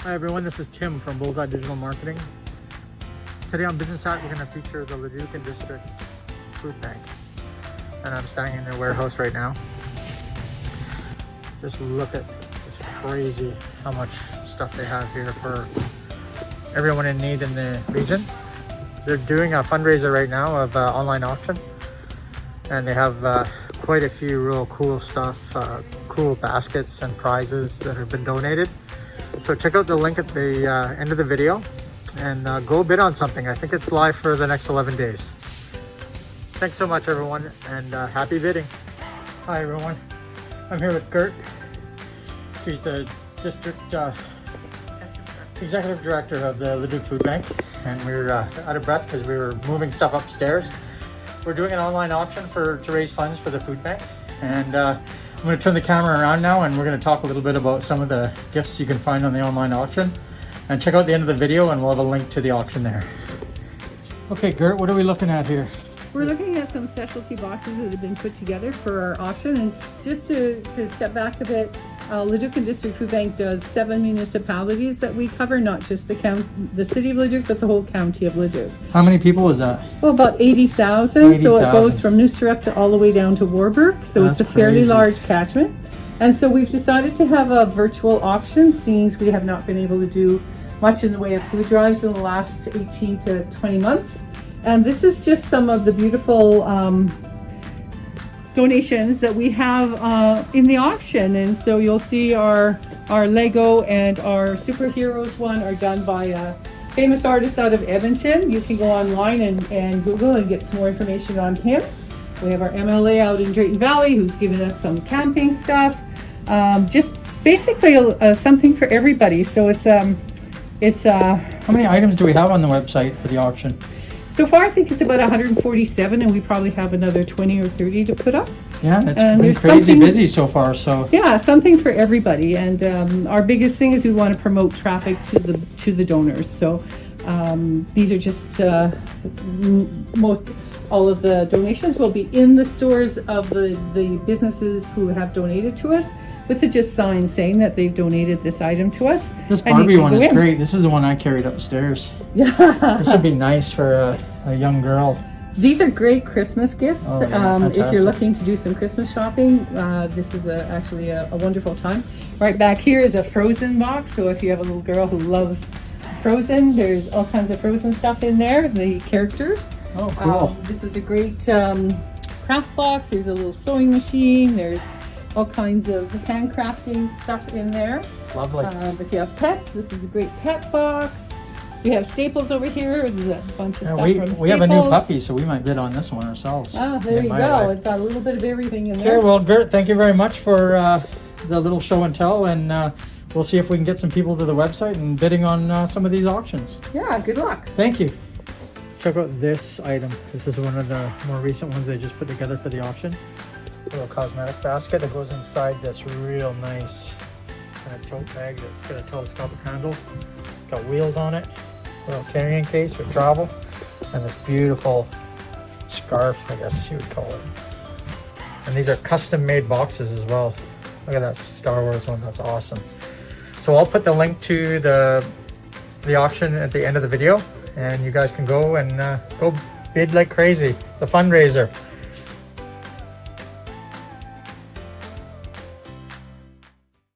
Hi everyone, this is Tim from Bullseye Digital Marketing. Today on Business Hat, we're going to feature the Leduc and District Food Bank. And I'm standing in their warehouse right now. Just look at this, crazy how much stuff they have here for everyone in need in the region. They're doing a fundraiser right now of online auction. And they have quite a few real cool stuff, cool baskets and prizes that have been donated. So check out the link at the end of the video and go bid on something. I think it's live for the next 11 days. Thanks so much everyone, and happy bidding. Hi everyone, I'm here with Gert. She's the district executive director of the Leduc Food Bank, and we're out of breath because we were moving stuff upstairs. We're doing an online auction to raise funds for the food bank, and I'm going to turn the camera around now and we're going to talk a little bit about some of the gifts you can find on the online auction. And check out the end of the video and we'll have a link to the auction there. Okay, Gert, what are we looking at here? We're looking at some specialty boxes that have been put together for our auction. And just to step back a bit, Leduc and District Food Bank does 7 municipalities that we cover, not just the city of Leduc, but the whole county of Leduc. How many people is that? Well, about 80,000. So it goes from New Sarepta all the way down to Warburg. So it's a fairly large catchment. And so we've decided to have a virtual auction, seeing as we have not been able to do much in the way of food drives in the last 18 to 20 months. And this is just some of the beautiful donations that we have in the auction. And so you'll see our Lego and our superheroes one are done by a famous artist out of Edmonton. You can go online and Google and get some more information on him. We have our MLA out in Drayton Valley who's given us some camping stuff. Just basically something for everybody. So it's how many items do we have on the website for the auction? So far, I think it's about 147, and we probably have another 20 or 30 to put up. Yeah, it's been crazy busy so far. So yeah, something for everybody. And our biggest thing is we want to promote traffic to the donors. So these are just all of the donations will be in the stores of the businesses who have donated to us, with the just sign saying that they've donated this item to us. This Barbie one is great. This is the one I carried upstairs. Yeah. This would be nice for a young girl. These are great Christmas gifts. Oh, yeah, if you're looking to do some Christmas shopping, this is actually a wonderful time. Right back here is a Frozen box. So if you have a little girl who loves Frozen, there's all kinds of Frozen stuff in there, the characters. Oh, cool. This is a great craft box. There's a little sewing machine. There's all kinds of handcrafting stuff in there. Lovely. If you have pets, this is a great pet box. We have Staples over here. There's a bunch of stuff from Staples. We have a new puppy, so we might bid on this one ourselves. Ah, there you go. It's got a little bit of everything in there. Okay, well, Gert, thank you very much for the little show and tell, and we'll see if we can get some people to the website and bidding on some of these auctions. Yeah, good luck. Thank you. Check out this item. This is one of the more recent ones they just put together for the auction. A little cosmetic basket that goes inside this real nice kind of tote bag that's got a telescopic handle. Got wheels on it. A little carrying case for travel. And this beautiful scarf, I guess you would call it. And these are custom made boxes as well. Look at that Star Wars one, that's awesome. So I'll put the link to the auction at the end of the video, and you guys can go and go bid like crazy. It's a fundraiser.